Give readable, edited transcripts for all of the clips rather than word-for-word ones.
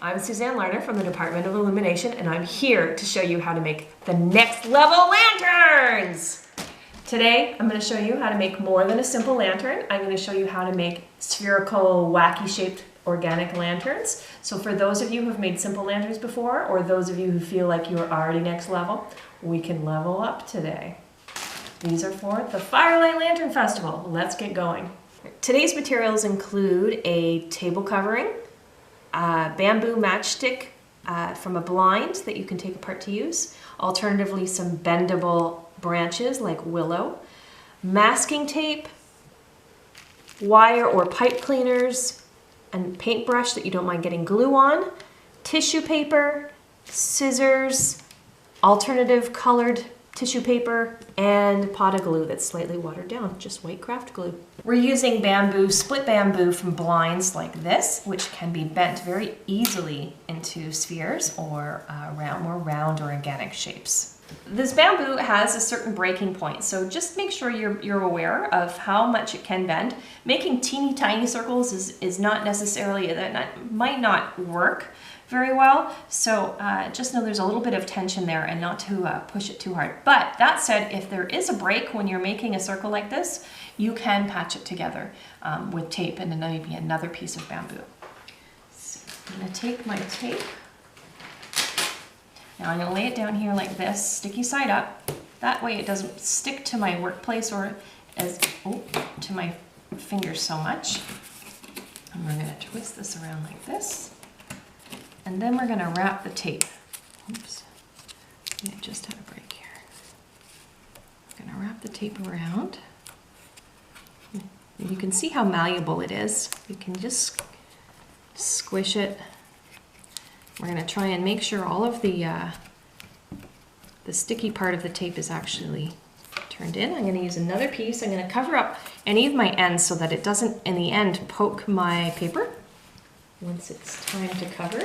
I'm Suzanne Lerner from the Department of Illumination, and I'm here to show you how to make the next level lanterns! Today, I'm going to show you how to make more than a simple lantern. I'm going to show you how to make spherical, wacky shaped organic lanterns. So for those of you who have made simple lanterns before, or those of you who feel like you're already next level, we can level up today. These are for the Firelight Lantern Festival. Let's get going. Today's materials include a table covering, a bamboo matchstick from a blind that you can take apart to use, alternatively some bendable branches like willow, masking tape, wire or pipe cleaners, and paintbrush that you don't mind getting glue on, tissue paper, scissors, alternative colored tissue paper, and pot of glue that's slightly watered down, just white craft glue. We're using bamboo, split bamboo from blinds like this, which can be bent very easily into spheres or more round or organic shapes. This bamboo has a certain breaking point, so just make sure you're aware of how much it can bend. Making teeny tiny circles is not necessarily, might not work very well, so just know there's a little bit of tension there and not to push it too hard. But that said, if there is a break when you're making a circle like this, you can patch it together with tape and then maybe another piece of bamboo. So I'm going to take my tape. Now I'm going to lay it down here like this, sticky side up. That way it doesn't stick to my workplace or to my fingers so much. And we're going to twist this around like this. And then we're going to wrap the tape. Oops, I just had a break here. I'm going to wrap the tape around. And you can see how malleable it is. You can just squish it. We're going to try and make sure all of the sticky part of the tape is actually turned in. I'm going to use another piece. I'm going to cover up any of my ends so that it doesn't, in the end, poke my paper once it's time to cover.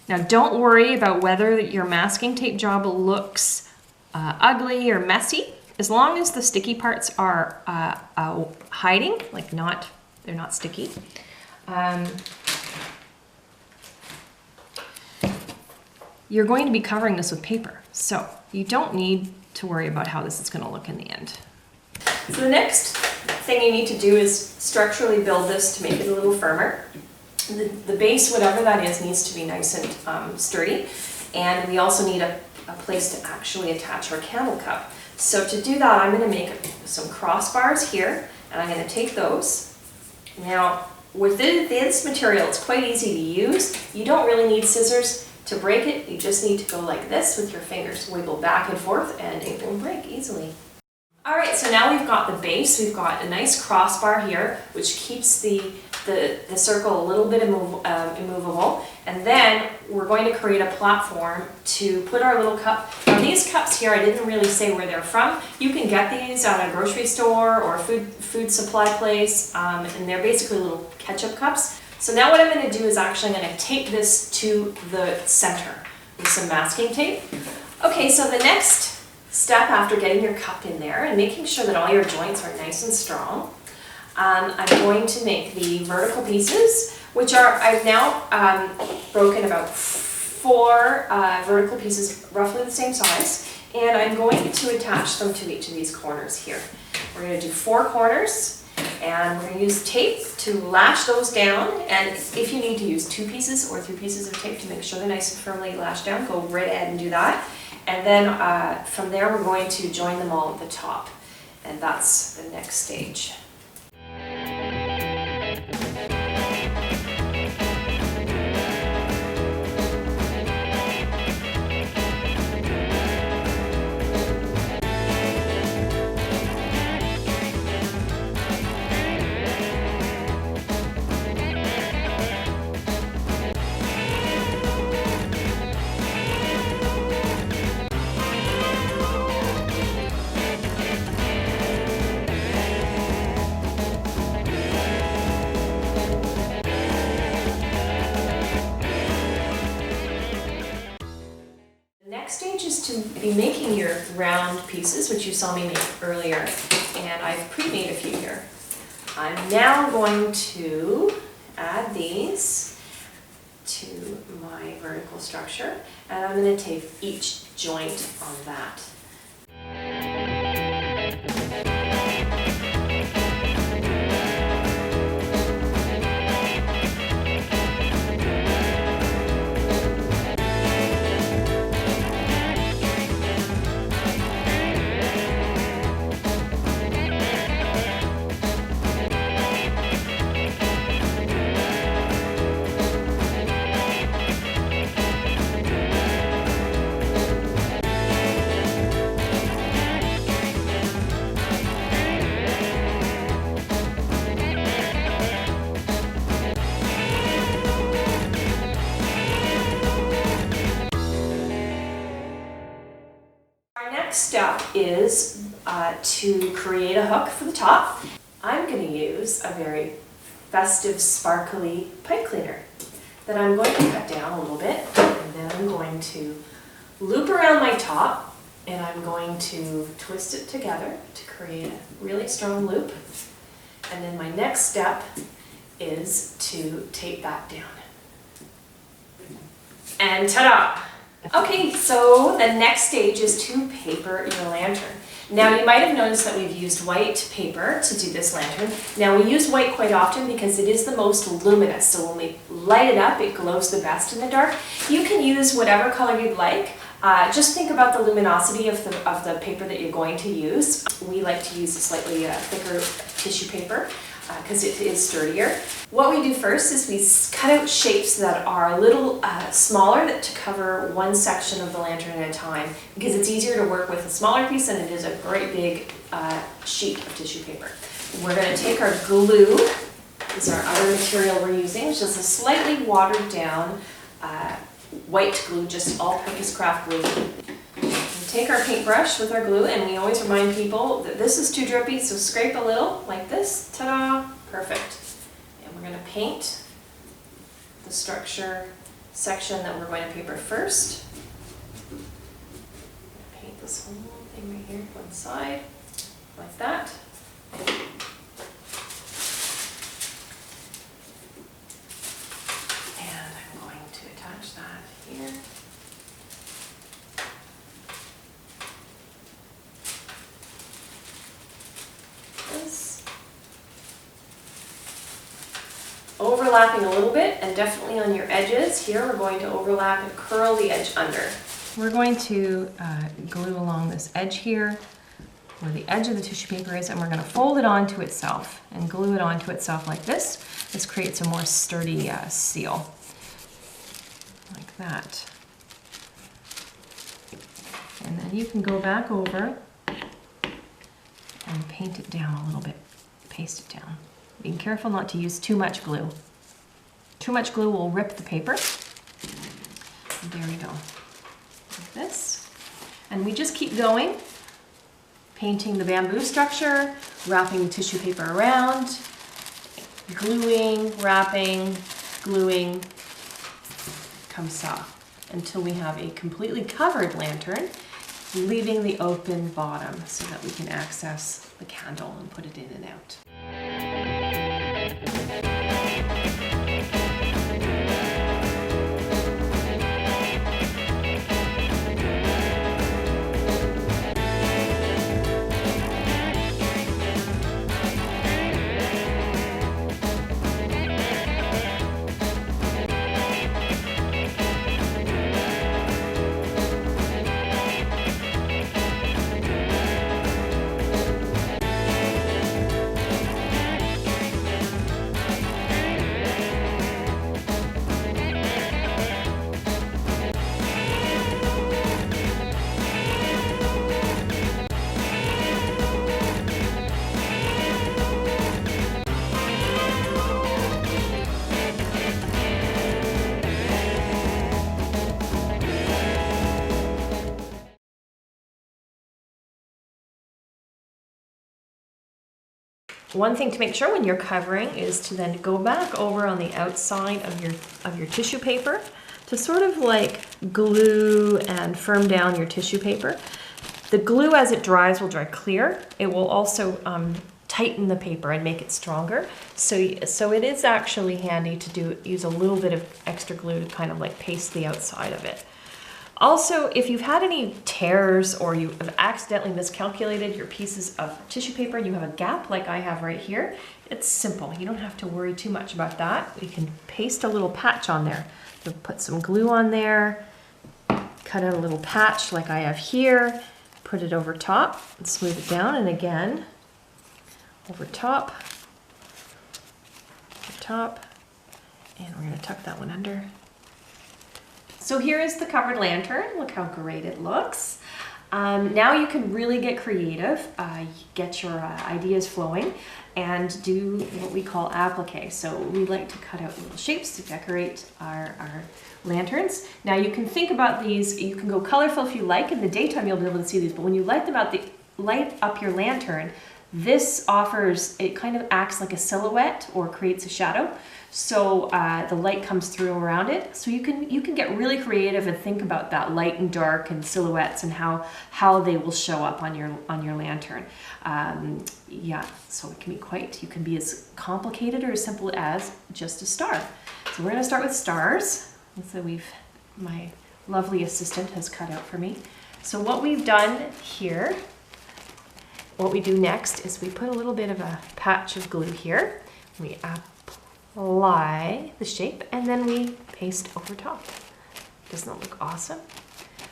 Now don't worry about whether your masking tape job looks ugly or messy. As long as the sticky parts are hiding, like they're not sticky. You're going to be covering this with paper, so you don't need to worry about how this is going to look in the end. So the next thing you need to do is structurally build this to make it a little firmer. The base, whatever that is, needs to be nice and sturdy, and we also need a place to actually attach our candle cup. So to do that, I'm going to make some crossbars here, and I'm going to take those. Now, with this material, it's quite easy to use. You don't really need scissors to break it. You just need to go like this with your fingers, wiggle back and forth, and it will break easily. All right, so now we've got the base. We've got a nice crossbar here, which keeps the circle a little bit immovable. And then we're going to create a platform to put our little cup. Now these cups here, I didn't really say where they're from. You can get these at a grocery store or a food supply place, and they're basically little ketchup cups. So now what I'm going to do is actually I'm going to tape this to the center with some masking tape. Okay, so the next step after getting your cup in there and making sure that all your joints are nice and strong, I'm going to make the vertical pieces, which I've now broken about 4 vertical pieces roughly the same size, and I'm going to attach them to each of these corners here. We're going to do 4 corners, and we're going to use tape to lash those down, and if you need to use 2 pieces or 3 pieces of tape to make sure they're nice and firmly lashed down, go right ahead and do that. And then from there we're going to join them all at the top, and that's the next stage. Next stage is to be making your round pieces, which you saw me make earlier, and I've pre-made a few here. I'm now going to add these to my vertical structure, and I'm going to tape each joint on that. Our next step is to create a hook for the top. I'm going to use a very festive, sparkly pipe cleaner that I'm going to cut down a little bit, and then I'm going to loop around my top, and I'm going to twist it together to create a really strong loop. And then my next step is to tape that down. And ta-da! Okay, so the next stage is to paper your lantern. Now you might have noticed that we've used white paper to do this lantern. Now we use white quite often because it is the most luminous, so when we light it up, it glows the best in the dark. You can use whatever color you'd like. Just think about the luminosity of the paper that you're going to use. We like to use a slightly thicker tissue paper because it is sturdier. What we do first is we cut out shapes that are a little smaller to cover one section of the lantern at a time, because it's easier to work with a smaller piece than it is a great big sheet of tissue paper. We're going to take our glue. This is our other material we're using, which is a slightly watered down white glue, just all-purpose craft glue. We take our paintbrush with our glue, and we always remind people that this is too drippy, so scrape a little like this. Ta-da! Perfect. And we're going to paint the structure section that we're going to paper first. Paint this whole thing right here, one side, like that. And I'm going to attach that here. This. Overlapping a little bit, and definitely on your edges. Here we're going to overlap and curl the edge under. We're going to glue along this edge here where the edge of the tissue paper is, and we're going to fold it onto itself and glue it onto itself like this. This creates a more sturdy seal, like that. And then you can go back over and paint it down a little bit, paste it down. Being careful not to use too much glue. Too much glue will rip the paper. There we go, like this. And we just keep going, painting the bamboo structure, wrapping the tissue paper around, gluing, wrapping, gluing, comme ça, until we have a completely covered lantern, leaving the open bottom so that we can access the candle and put it in and out. One thing to make sure when you're covering is to then go back over on the outside of your tissue paper to sort of like glue and firm down your tissue paper. The glue as it dries will dry clear. It will also tighten the paper and make it stronger. So it is actually handy to use a little bit of extra glue to kind of like paste the outside of it. Also, if you've had any tears or you have accidentally miscalculated your pieces of tissue paper and you have a gap like I have right here, it's simple. You don't have to worry too much about that. You can paste a little patch on there. So put some glue on there, cut out a little patch like I have here, put it over top and smooth it down, and again, over top, and we're gonna tuck that one under. So here is the covered lantern. Look how great it looks. Now you can really get creative, get your ideas flowing, and do what we call applique. So we like to cut out little shapes to decorate our lanterns. Now you can think about these, you can go colorful if you like. In the daytime you'll be able to see these, but when you light up your lantern, this offers, it kind of acts like a silhouette or creates a shadow. So the light comes through around it. So you can get really creative and think about that light and dark and silhouettes and how they will show up on your lantern. Yeah, so it can be you can be as complicated or as simple as just a star. So we're gonna start with stars. And so my lovely assistant has cut out for me. So what we've done here, what we do next is we put a little bit of a patch of glue here. We apply the shape and then we paste over top. Doesn't that look awesome?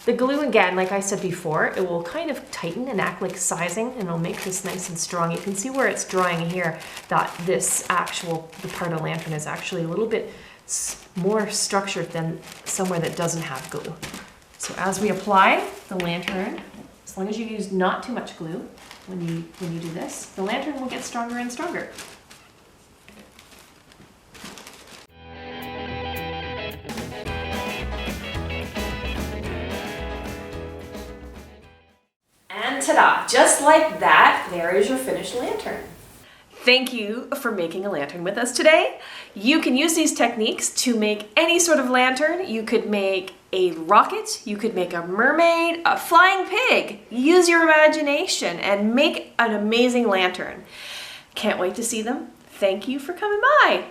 The glue, again, like I said before, it will kind of tighten and act like sizing, and it'll make this nice and strong. You can see where it's drawing here that the part of the lantern is actually a little bit more structured than somewhere that doesn't have glue. So as we apply the lantern, as long as you use not too much glue when you do this, the lantern will get stronger and stronger. And ta-da! Just like that, there is your finished lantern. Thank you for making a lantern with us today. You can use these techniques to make any sort of lantern. You could make a rocket, you could make a mermaid, a flying pig. Use your imagination and make an amazing lantern. Can't wait to see them. Thank you for coming by.